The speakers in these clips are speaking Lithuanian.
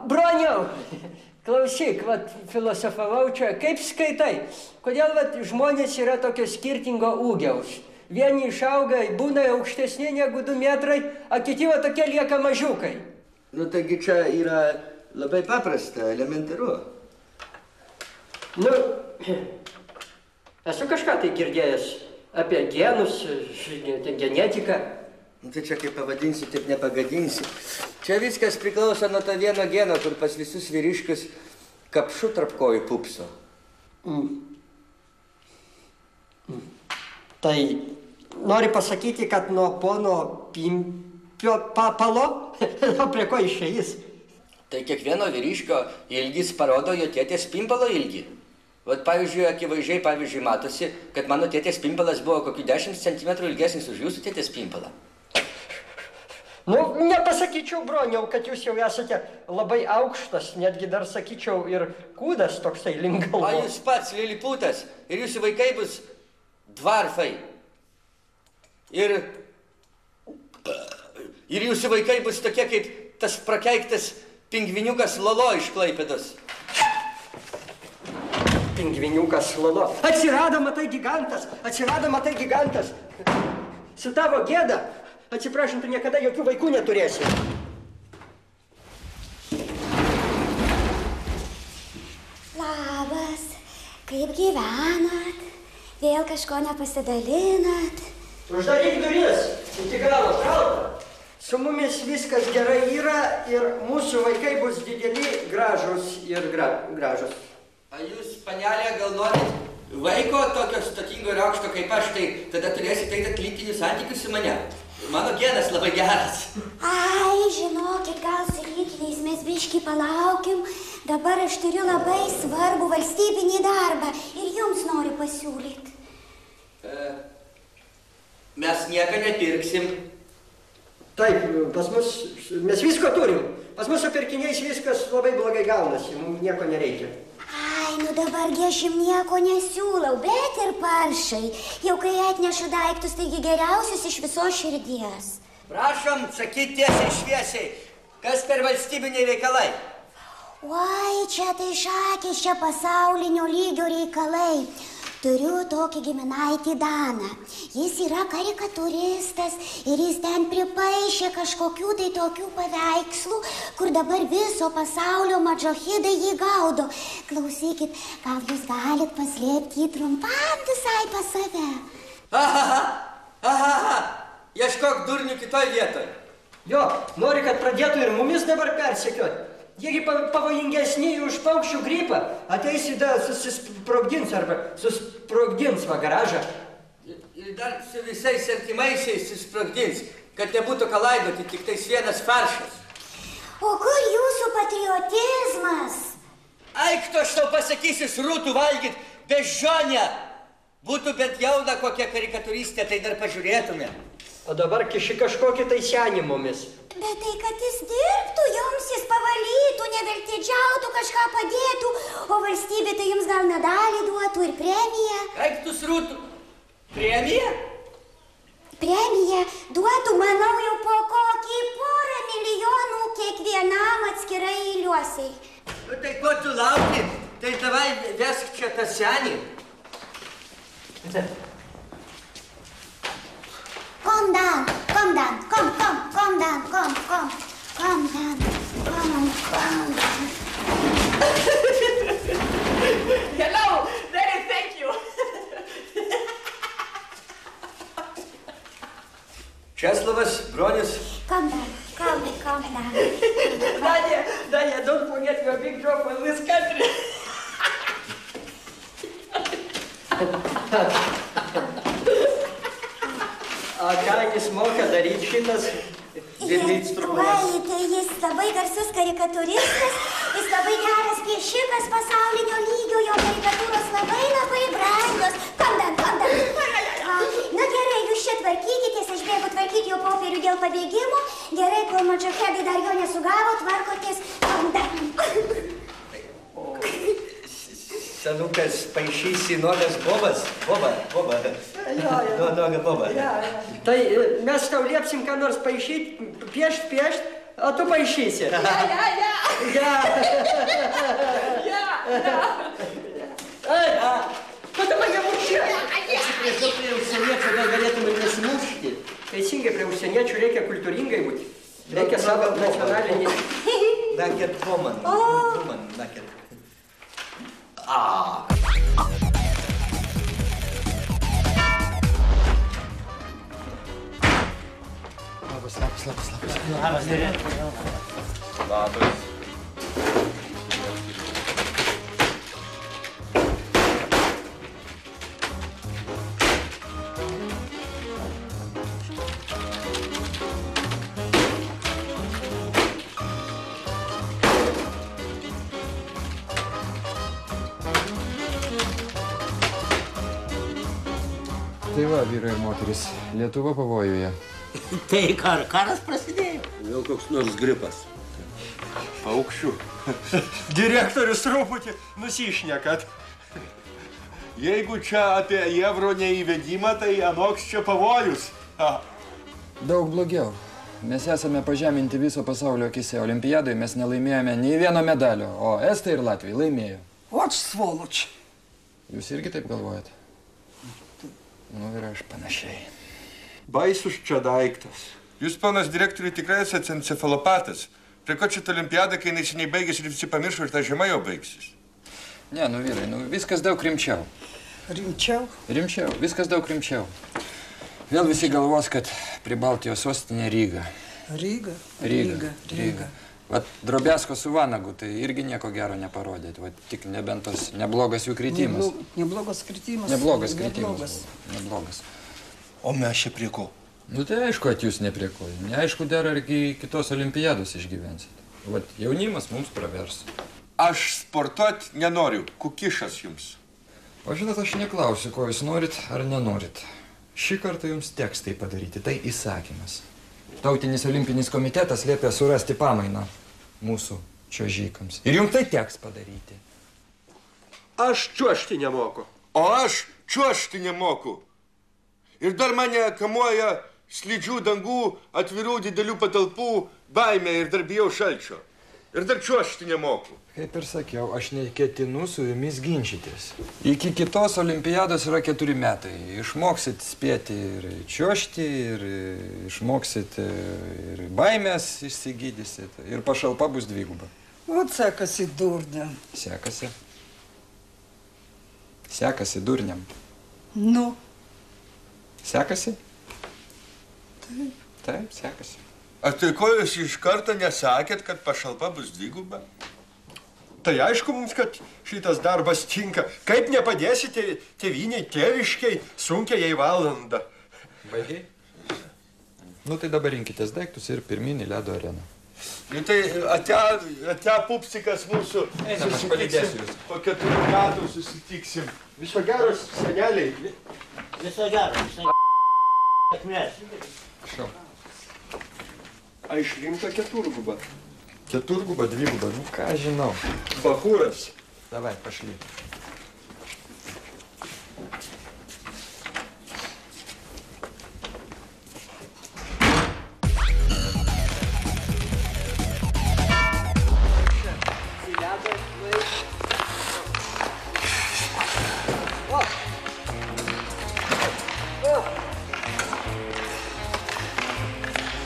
Broniau, klausyk, vat filosofavau čia, kaip skaitai, kodėl vat žmonės yra tokio skirtingo ūgiaus? Vieni išauga, būna aukštesni negu 2 metrai, o kiti va tokie lieka mažiukai. Nu, taigi čia yra labai paprasta, elementaru. Nu, esu kažką tai girdėjęs apie genus, genetiką. Nu, tai čia kaip pavadinsi, taip nepagadinsi. Čia viskas priklauso nuo to vieno geno, kur pas visus vyriškius kapšu tarp kojų pupso. Tai nori pasakyti, kad nuo pono Pimpio papalo, prie ko išeis? Tai kiekvieno vyriškio ilgis parodo jo tėtės Pimpalo ilgį. Vat pavyzdžiui, akivaizdžiai matosi, kad mano tėtės Pimpalas buvo kokių 10 centimetrų ilgesnis už jūsų tėtės Pimpalą. Nu, nepasakyčiau, Broniau, kad jūs jau esate labai aukštas, netgi dar sakyčiau ir kūdas toksai link galvos. O jūs pats liliputas ir jūsų vaikai bus dvarfai. Ir jūsų vaikai bus tokie kaip tas prakeiktas pingviniukas Lolo iš Klaipėdos. Pingviniukas Lolo. Atsirado, matai, gigantas. Su tavo gėda, atsiprašant, tu niekada jokių vaikų neturėsi. Labas, kaip gyvenat? Vėl kažko nepasidalinat? Uždaryk duris, iki galo šalta. Su mumis viskas gerai yra ir mūsų vaikai bus dideli, gražus ir gražus. A jūs, panelė, gal norit vaiko tokio stotingo ir aukšto kaip aš, tai tada turėsite eiti lytinius santykius su mane. Mano genas labai geras. Ai, žinokit, gal su lytiniais mes biškį palaukim. Dabar aš turiu labai svarbų valstybinį darbą ir jums noriu pasiūlyti. Mes nieko nepirksim. Taip, pas mus, mes visko turim. Pas mus su pirkiniais viskas labai blogai gaunasi, mums nieko nereikia. Ai, nu dabargi aš jums nieko nesiūlau, bet ir paršai. Jau kai atnešu daiktus, taigi geriausius iš visos širdies. Prašom, sakyt tiesiai šviesiai, kas per valstybiniai reikalai? Oi, čia tai šakės, čia pasaulinio lygio reikalai. Turiu tokį giminaitį Daną. Jis yra karikatūristas ir jis ten pripaišė kažkokių tai tokių paveikslų, kur dabar viso pasaulio madžohidai jį gaudo. Klausykit, gal jūs galit paslėpti jį trumpam visai pas save? Aha, ieškok durnių kitoj vietoj. Jo, nori, kad pradėtų ir mumis dabar persekioti. Jiegi pavojingesni už paukščių gripą. Ateisi da susisprogdins arba susprogdins va garažą. Ir dar su visais artimaisiais susprogdins, kad nebūtų ką laidoti, tik tais vienas faršas. O kur jūsų patriotizmas? Aik, tu aš tau pasakysiu srūtų valgyt beždžionę. Būtų bent jauna kokia karikatūristė, tai dar pažiūrėtume. O dabar kiši kažkokį tai senį mumis. Bet tai, kad jis dirbtų, jums jis pavalytų, neveltėdžiautų, kažką padėtų, o valstybė tai jums gal medalį duotų ir premiją. Eik tu srūtų. Premiją? Premiją duotų, manau, jau po kokį 100 milijonų kiekvienam atskirai eiliuosiai. Nu tai ko tu lauki? Tai davai vesk čia tą senį. Calm down. Hello, very thank you. Česlovas, Bronius. Calm down. Dania, don't forget your big job in this country. A ką jis moka daryti šitas instrumentas? Oi, tai jis labai garsus karikatūristas, jis labai geras piešikas pasaulinio lygio, jo karikatūros labai brangios. Calm down. Na gerai, jūs čia tvarkykitės, aš bėgu tvarkyti jo popierių dėl pabėgimo. Gerai, kol madžohedai dar jo nesugavo, tvarkotės. Calm down. Senukas paišysi nuogas bobas. Boba. Nuoga boba. Tai mes tau liepsim ką nors paišyti, piešt, O tu paaišysi. Ja. Ko tu mane muši? Atsiprašau, prie užsieniečių gal galėtume nesimušti. Teisingai, prie užsieniečių reikia kultūringai būti. Reikia savo nacionalinį... Naked woman. Woman, naked. Labas. Tai va, vyrai ir moteris, Lietuva pavojuje. Tai karas prasidėjo. Vėl koks nors gripas. Paukščių. Direktorius truputį nusišnekat. Jeigu čia apie euro neįvedimą, tai anoks čia pavojus. Daug blogiau. Mes esame pažeminti viso pasaulio akise. Olimpiadoje mes nelaimėjome nei vieno medalio, o Estai ir Latvijai laimėjo. Ot, svoloč. Jūs irgi taip galvojate? Nu ir aš panašiai. Baisus čia daiktas. Jūs, ponas direktoriui, tikrai esate encefalopatas. Prie ko čia ta olimpiada, kai neseniai baigėsi ir visi pamiršo ir ta žiema jau baigsis? Ne, nu vyrai, viskas daug rimčiau. Rimčiau? Rimčiau, viskas daug rimčiau. Vėl visi galvos, kad prie Baltijos sostinė Ryga. Ryga. Vat Drobiazko su Vanagu, tai irgi nieko gero neparodėt. Vat tik nebent tos neblogas jų kritimas. Neblogas kritimas. Neblogas. O mes čia prie ko? Nu tai aišku, kad jūs ne prie ko. Neaišku, dar ar iki kitos olimpiados išgyvensit. Vat jaunimas mums pravers. Aš sportuot nenoriu. Kukišas jums. O žinot, aš neklausiu, ko jūs norit ar nenorit. Šį kartą jums teks tai padaryti. Tai įsakymas. Tautinis olimpinis komitetas liepia surasti pamainą mūsų čiuožykams. Ir jums tai teks padaryti. Aš čiuožti nemoku. O aš čiuožti nemoku. Ir dar mane kamuoja slidžių dangų, atvirų didelių patalpų, baimė ir dar bijau šalčio. Ir dar čiuožti nemoku. Kaip ir sakiau, aš neketinu su jumis ginčytis. Iki kitos olimpiados yra 4 metai. Išmoksit spėti ir čiuožti, ir išmoksit ir baimės išsigydysit. Ir pašalpa bus dviguba. Ot sekasi durniam. Sekasi. Sekasi durniam. Nu. Sekasi? Taip, sekasi. A tai ko jūs iš karto nesakėt, kad pašalpa bus dviguba? Tai aišku mums, kad šitas darbas tinka. Kaip nepadėsite tėviniai, tėviškiai, sunkia jai valandą. Baigiai? Nu tai dabar rinkitės daiktus ir pirmin į ledo areną. Nu tai atea pupsikas mūsų. Einam, aš palydėsiu jūs. Po 4 metų susitiksim. Viso geros, seneliai. Viso gero. Sėkmės. Šau. A išrinko keturgubą. Keturguba, dviguba, nu ką žinau. Bachūras. Davai, pašly.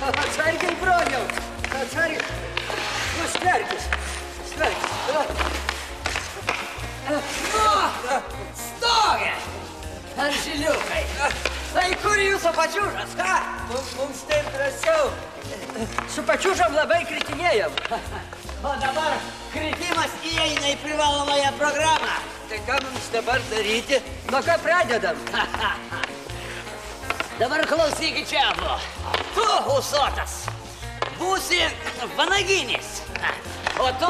Atsargiai, broliau! Atsargiai! Nu, stverkis! Stoge! Anžiliukai! Tai kur jūsų pačiūžas, ką? Mums taip drąsiau. Su pačiūžam labai kritinėjam. O dabar kritimas įeina į privalomąją programą. Tai ką mums dabar daryti? Nuo ką pradedam? Dabar klausykit čia, abu. Tu, ūsotas, būsi vanaginis. O tu,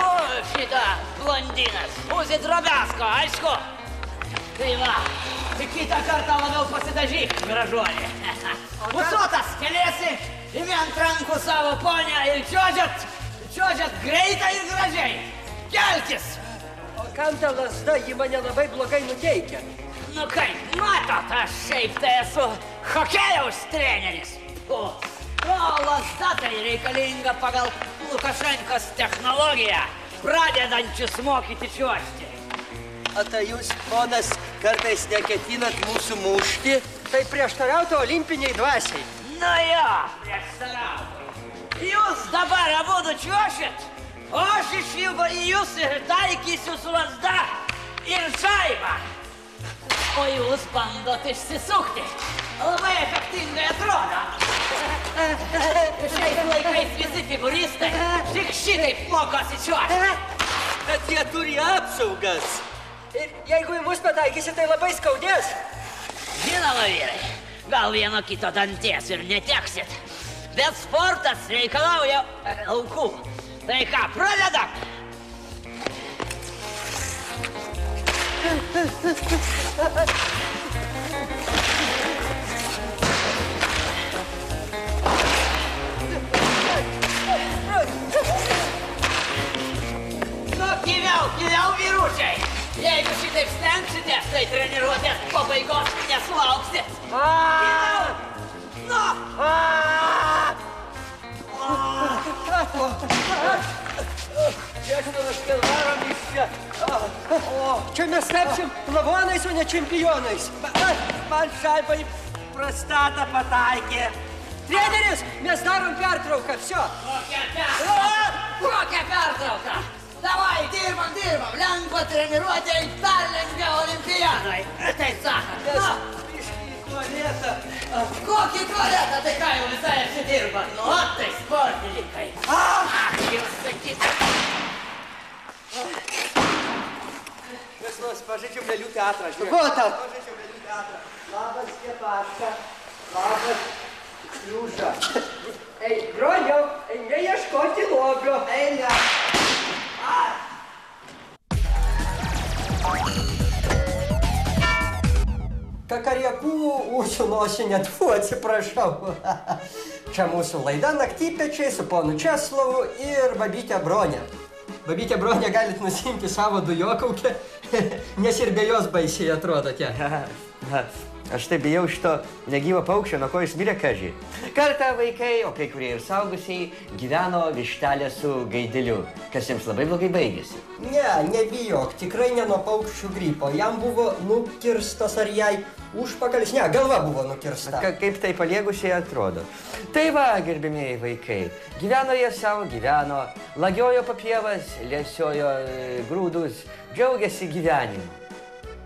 šita blondinas, būsi Drobiazko, aišku? Tai va, kitą kartą labiau pasidažyk, gražuolė. Ūsotas, keliesi, imi ant rankų savo ponę ir čiuožiat greitai ir gražiai. Kelkis! O kam ta lasda, ji mane labai blogai nuteikia? Nu kaip, matot, aš šiaip tai esu hokėjaus treneris. lazda tai reikalinga pagal Lukašenkos technologiją, pradedančius mokyti čiuožti. O tai jūs, ponas, kartais neketinat mūsų mušti? Tai prieštarautų olimpiniai dvasiai. Nu jo, prieštarautų. Jūs dabar abudu čiuošit, o aš išilgo į jūs ir taikysiu su lazda ir žaibą. O jūs bandot išsisukti. Labai efektingai atrodo. Šiais laikais visi figuristai tik šitaip mokosi čiuožti. Bet jie turi apsaugas. Ir jeigu į mus pataikysi, tai labai skaudės. Žinoma, vyrai, gal vieno kito danties ir neteksit. Bet sportas reikalauja aukų. Tai ką, pradedam? Nu, gyviau, vyručiai. Jeigu šitaip stengsitės, tai treniruotės pabaigos nesulauksit. Gyviau! Nu! Čia mes tapsim lavonais, o ne čempionais. Man šaibai prostatą pataikė. Treneris, mes darom pertrauką, vsio. Kokią pertrauką? Davai, dirbam. Lengva treniruotė į perlengvę olimpiadai. Tai sakant. Tualetą. Kokį tualetą? Tai ką jau visai apsidirbat? Nu, tai sportininkai. Jūs sakyti. Mes pažaidžiam lėlių teatrą. Vota. Pažaidžiam lėlių teatrą. Labas, Kepaška. Labas, Liūža. Ei, broliau, neieškoti lobio. Eile. Kakariekų ūsų nosinė, atsiprašau. Čia mūsų laida Naktypečiai su ponu Česlovu ir babytė Bronė. Babytė Bronė galit nusimti savo dujokaukę, nes ir be jos baisiai atrodote. Aš tai bijau šito negyvo paukščio, nuo ko jis mirė, kaži. Kartą vaikai, o kai kurie ir saugusiai, gyveno vištelė su gaideliu, kas jiems labai blogai baigėsi. Ne, nebijok, tikrai ne nuo paukščių gripo. Jam buvo nukirstas ar jai užpakalis, ne, galva buvo nukirsta. Kaip tai paliegusiai atrodo. Tai va, gerbimieji vaikai, gyveno jie savo, lagiojo po pievas, lėsiojo grūdus, džiaugiasi gyvenimu.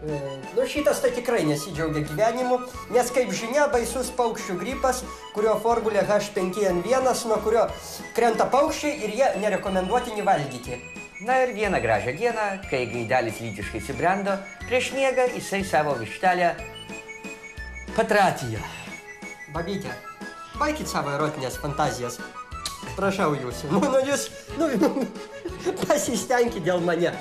Nu, šitas tai tikrai nesidžiaugia gyvenimu, nes kaip žinia, baisus paukščių gripas, kurio formulė H5N1, nuo kurio krenta paukščiai ir jie nerekomenduotini valgyti. Na ir vieną gražią dieną, kai gaidelis lytiškai subrendo, prieš miegą jisai savo vištelę patratijo. Babytė, baikit savo erotinės fantazijas. Prašau jūsų. Jūs pasistengkit dėl mane.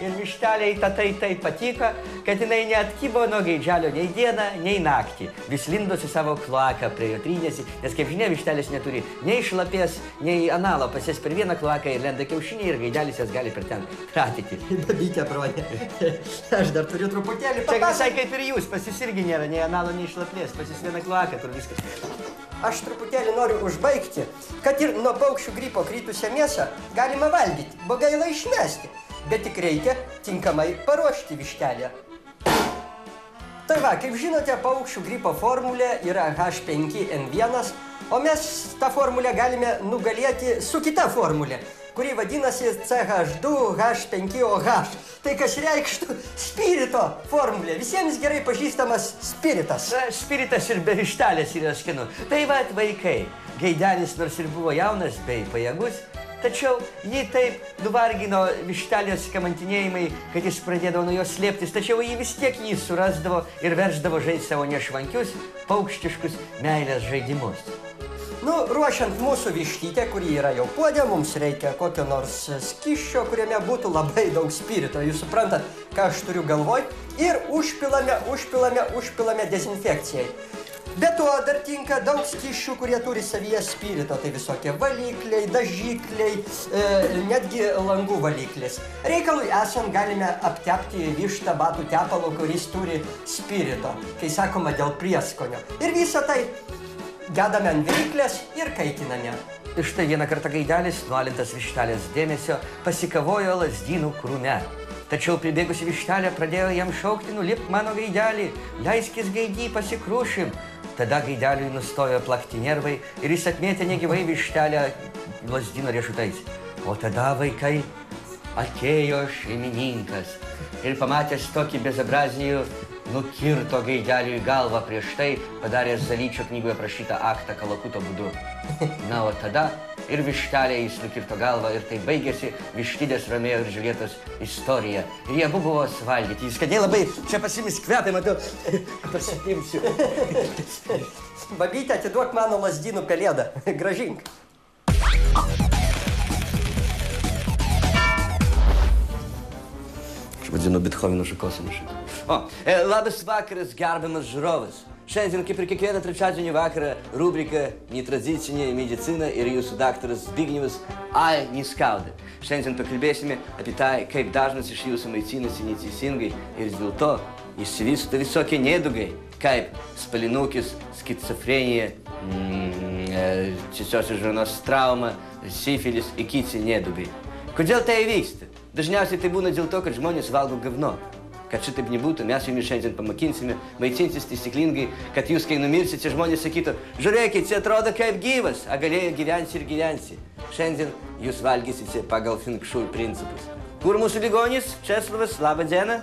Ir višteliai tai patiko, kad jinai neatkybo nuo gaidželio nei dieną, nei naktį. Vis lindosi savo kloaką prie jo trynėsi, nes kaip žinia, vištelės neturi nei šlapės, nei analo. Pas jas per vieną kloaką ir lenda kiaušiniai ir gaidelis jas gali per ten kratyti. Babytė, Bronė, aš dar turiu truputėlį papasakoti. Čia visai kaip ir jūs, pas jūs irgi nėra nei analo, nei šlapės, pas jūs vieną kloaką, tur viskas. Aš truputėlį noriu užbaigti, kad ir nuo paukščių gripo kritusią mėsą galima valgyti, bo gaila išmesti. Bet tik reikia tinkamai paruošti vištelę. Tai va, kaip žinote, paukščių gripo formulė yra H5N1, o mes tą formulę galime nugalėti su kita formulė, kuri vadinasi CH2H5OH. Tai kas reikštų spirito formulė. Visiems gerai pažįstamas spiritas. Spiritas ir be vištelės yra skanu. Tai va, vaikai, gaidelis nors ir buvo jaunas bei pajėgus, tačiau jį taip nuvargino vištelės kamantinėjimai, kad jis pradėdavo nuo jos slėptis, tačiau jį vis tiek jį surasdavo ir versdavo žaisti savo nešvankius, paukštiškus meilės žaidimus. Nu, ruošiant mūsų vištytę, kuri yra jau puodė, mums reikia kokio nors skysčio, kuriame būtų labai daug spirito. Jūs suprantat, ką aš turiu galvoj. Ir užpilame dezinfekcijai. Be to dar tinka daug skysčių, kurie turi savyje spirito. Tai visokie valikliai, dažikliai, netgi langų valiklis. Reikalui esant galime aptepti vištą batų tepalu, kuris turi spirito, kai sakoma dėl prieskonio. Ir visą tai dedame ant viryklės ir kaitiname. Ir štai vieną kartą gaidelis, nualintas vištelės dėmesio, pasikavojo lazdynų krūme. Tačiau pribėgusi vištelė pradėjo jam šaukti, nulipk mano gaidelį, leiskis gaidy, pasikrūšim. Tada gaideliui nustojo plakti nervai ir jis atmėtė negyvai vištelę lazdyno riešutais. O tada, vaikai, atėjo šeimininkas ir pamatęs tokį bezabrazijų, nukirto gaideliui galvą prieš tai, padaręs Zalyčio knygoje aprašytą aktą Kalakuto būdu. Na, o tada ir vištelė jis nukirto galvą ir tai baigėsi vištidės Romeo ir Džiuljetos istorija. Ir jie buvo suvalgyti. Jis kadėl labai čia pasimis kvetai, matau, pasipimsiu. Babytė, atiduok mano lazdynų pelėdą. Gražink. Aš vadinu Bethoveno šakosinu šitą. Labas vakaras, gerbiamas žiūrovas. Šiandien, kaip ir kiekvieną trečiadienį vakarą, rubrika Netradicinė medicina ir jūsų daktaras Zbignevas A. Niskauda. Šiandien pakalbėsime apie tai, kaip dažnas iš jūsų maitinasi neteisingai ir dėl to išsivysto visokie nedugai, kaip spalinukis, skizofrenija, tiesiosios žarnos trauma, sifilis ir kiti nedugai. Kodėl tai vyksta? Dažniausiai tai būna dėl to, kad žmonės valgo gavno. Kad šitaip nebūtų, mes jumis šiandien pamakinsime, maitinsis taisyklingai, kad jūs, kai numirsite, žmonės sakytų, žiūrėkit, čia atrodo kaip gyvas, a galėjo gyvensi ir gyvensi. Šiandien jūs valgysite pagal Feng Shui principus. Kur mūsų ligonis? Česlovas, labą dieną.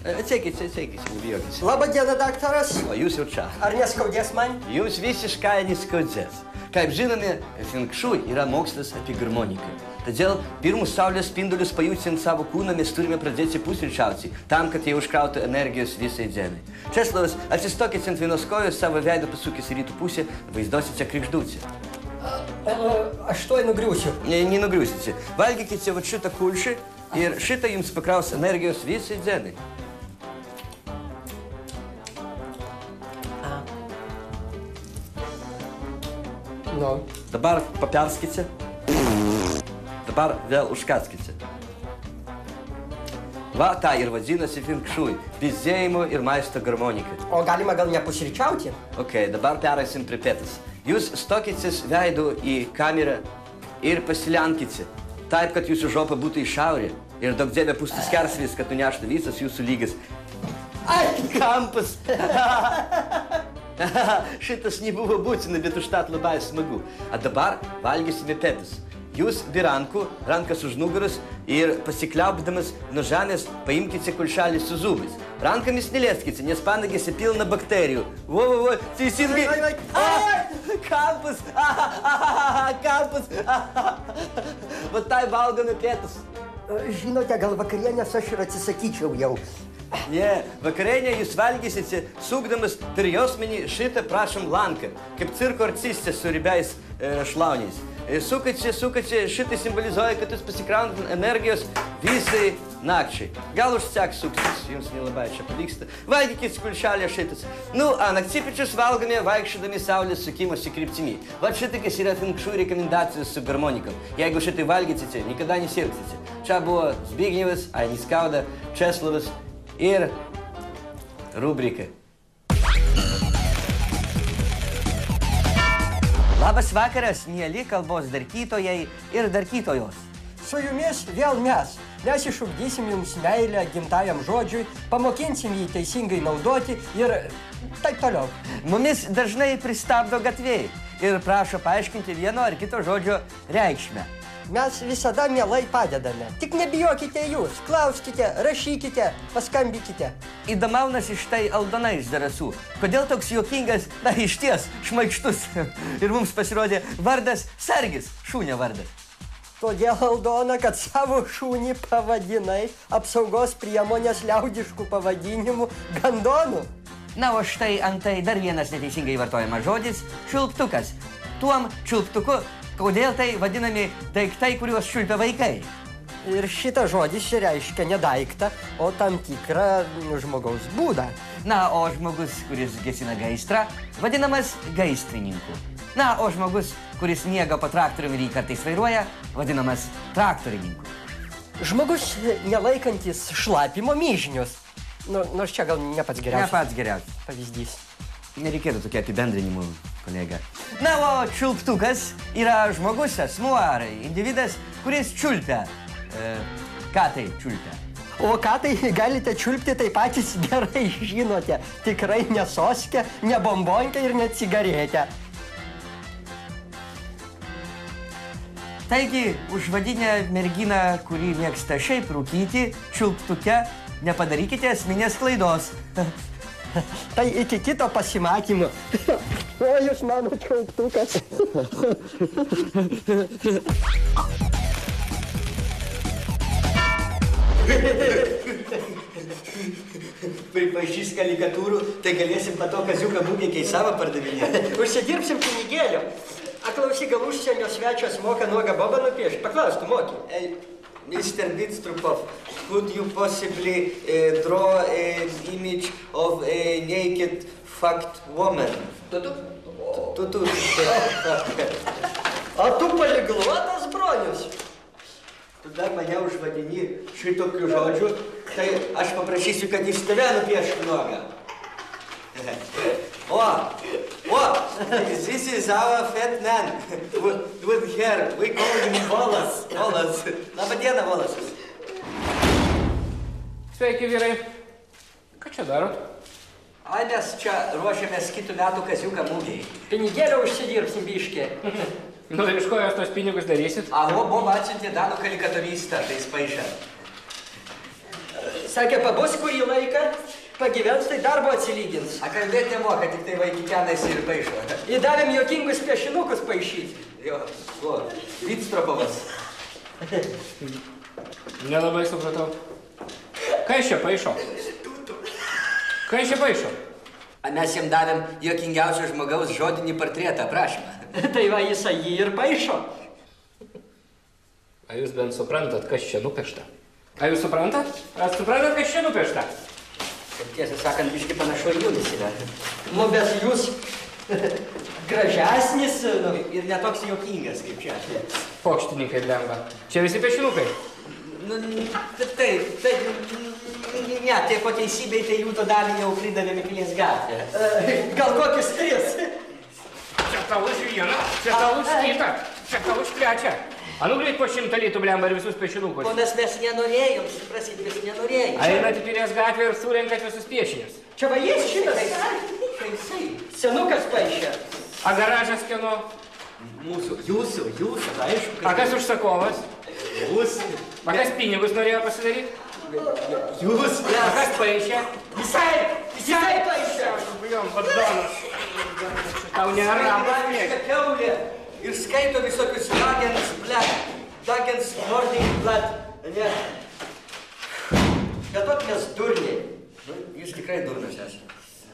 Atseikite, nebijokite. Labą dieną, daktaras. O jūs jau čia. Ar neskaudės man? Jums visiškai neskaudės. Kaip žinome, Feng Shui yra mokslas apie harmoniką. Todėl pirmus saulės spindulius pajusi ant savo kūną mes turime pradėti pusryčiauti, tam, kad jie užkrautų energijos visai dienai. Česlovas, atsistokite ant vienos kojos, savo veidą pasukis į rytų pusę, vaizduosite krikšdutį. Aš tuoj nugriūsiu. Nenugriūsite. Valgykite va šitą kulšį ir šitą jums pakraus energijos visai dienai. Nu. Dabar paperskite. Dabar vėl užkaskite. Va, tai ir vadinasi Feng Shui, pizėjimo ir maisto harmonika. O galima gal nepusryčiauti? Ok, dabar pereisim prie pietas. Jūs stokitės veidu į kamerą ir pasilenkite, taip, kad jūsų žopa būtų į šiaurę ir daug dievė pustis kersvis, kad nuneštų visas jūsų lygas. Ai, kampas! Šitas nebuvo būtina, bet užtat labai smagu. A dabar valgysime pietas. Jūs be rankų, rankas už nugaros ir pasikliaupdamas nuo žemės paimkite kulšelį su zubais. Rankomis nelieskite, nes panagėse pilna bakterijų. Vo, teisingai. Kampas, kampas. Va tai valgome pietus. Žinote, gal vakarienės aš ir atsisakyčiau jau. Ne, vakarienę jūs valgysite, sukdamas per jausmenį šitą, prašom, lanką, kaip cirko artistė su ribiais šlauniais. Sukate, šitai simbolizuoja, kad jūs pasikraunat energijos visai nakčiai. Gal užseks suktis, jums nelabai čia pavyksta. Valgykit kulšelę šitas. Nu, a naktsipičius valgome vaikščiodami saulės sukimosi kryptimi. Va šitakas yra Feng Shui rekomendacijos su harmonikom. Jeigu šitai valgysite, niekada nesirgsite. Čia buvo Zbignevas, A. Niskauda, Česlovas ir rubrika. Labas vakaras, mieli kalbos darkytojai ir darkytojos. Su jumis vėl mes. Mes išugdysim jums meilę gimtajam žodžiui, pamokinsim jį teisingai naudoti ir taip toliau. Mumis dažnai pristabdo gatvėj ir prašo paaiškinti vieno ar kito žodžio reikšmę. Mes visada mielai padedame. Tik nebijokite jūs, klauskite, rašykite, paskambykite. Įdomaunas iš tai Aldona iš Zarasų. Kodėl toks juokingas, na išties, šmaikštus. Ir mums pasirodė vardas Sargis, šunio vardas. Todėl, Aldona, kad savo šunį pavadinai apsaugos priemonės liaudiškų pavadinimų gandonų. Na, o štai antai dar vienas neteisingai vartojamas žodis – čiulptukas. Tuom čiulptuku kodėl tai vadinami daiktai, kuriuos čiulpia vaikai. Ir šitas žodis reiškia ne daiktą, o tam tikrą žmogaus būdą. Na, o žmogus, kuris gesina gaisrą, vadinamas gaisrininku. Na, o žmogus, kuris miega po traktoriumi ir jį kartais vairuoja, vadinamas traktorininku. Žmogus nelaikantis šlapimo myžnius. Nors čia gal ne pats geriausias. Ne pats geriausias. Pavyzdys. Nereikėtų tokia apibendrinimų. kolega. Na, o čiulptukas yra žmogus, asmuo ar individas, kuris čiulpia. Ką tai čiulpia? O ką tai galite čiulpti, tai patys gerai žinote. Tikrai ne soskę, ne bombonkę ir ne cigaretę. Taigi, užvadinę merginą, kuri mėgsta šiaip rūkyti, čiulptuke, nepadarykite esminės klaidos. Tai iki kito pasimatymo. O jūs mano čiulptukas. Pripaišys karikatūrų, tai galėsim pato kaziuką būgiai savo pardavinėti. Užsidirbsim pinigėlių. Klausyk, gal užsienio svečias moka nuogą bobą nupiešti? Paklaus, tu moki. Mr. Bitstrupov, could you possibly draw an image of a naked fucked woman? Tu. O tu poliglotas, bronius? Tu dar mane užvadini šitokių žodžių, tai aš paprašysiu, kad jis tave nupieštų nuogą. This is our fat man with hair. We call him Volas. Labą dieną, Volasas. Sveiki, vyrai. Ką čia darot? Ai, mes čia ruošiamės kitų metų kaziuką mūgiai. Pinigėlio užsidirbsim biškį. Nu, ir iš ko jūs tos pinigus darysit? Bob atsiuntė Danų karikaturistą, tai jis paišė. Sakė, pabus kurį laiką, pagyvens, tai darbo atsilygins. A kalbėti nemoka, tik tai vaikikenais ir paišo. Įdavėm juokingus piešinukus paišyti. Jo, Bitstrupovas. Nelabai supratau. Ką iš čia paišo? Ką iš čia paišo? Mes jam davėm juokingiausio žmogaus žodinį portretą, prašymą. Tai va, jisai jį ir paišo. A jūs bent suprantat, kas čia nupiešta? A jūs suprantat? Ar suprantat, kas čia nupiešta? Tiesą sakant, biškai panašu į Julis yra. Nu, bet jūs gražesnis ir netoks juokingas kaip čia. Pokštininkai blemba. Čia visi piešinukai? Nu, taip. Ne, tai po teisybei, tai jų to dalį jau pridavėme Pilies gatvę. Gal kokius 3? Čia tau už vieną, čia tau už kitą, čia tau už trečią. A nu greit po 100 litų blemba ir visus piešinukus. Ponas, mes nenorėjom, suprasit, mes nenorėjom. Einat į Pilies gatvę ir surenkat visus piešinius. Čia va jis šitas. Senukas paišė. A garažas kieno? Mūsų, jūsų, aišku. A kas užsakovas? Jūs. A kas pinigus norėjo pasidaryti? Jūs. A kas paišė? Visai paišė. Bijom, vaddonas. Tau nėra. Keulė. Ir skaito visokius Dagens Morgenblatt. Bet tok mes durniai. Jūs tikrai durnas esate.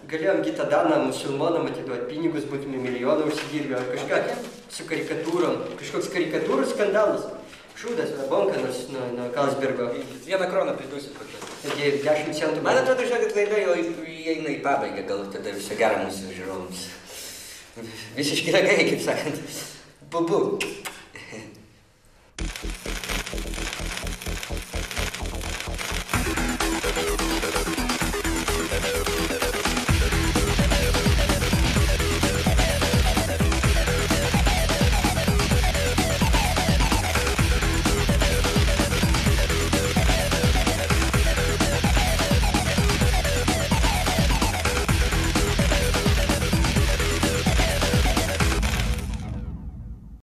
Galėjom kitą daną musulmonam atiduoti pinigus, būtume milijoną užsidirbę, ar kažką su karikatūrom. Kažkoks karikatūrų skandalas. Šūdas, bonka nuo Karlsbergo. 1 kroną pridusit kokią. Taigi 10 centų. Man atrodo, kad laida jau įeina į pabaigą, gal tada visą gerą mūsų žiūrovams. Visiškai ragai, kaip sakant. Bubu.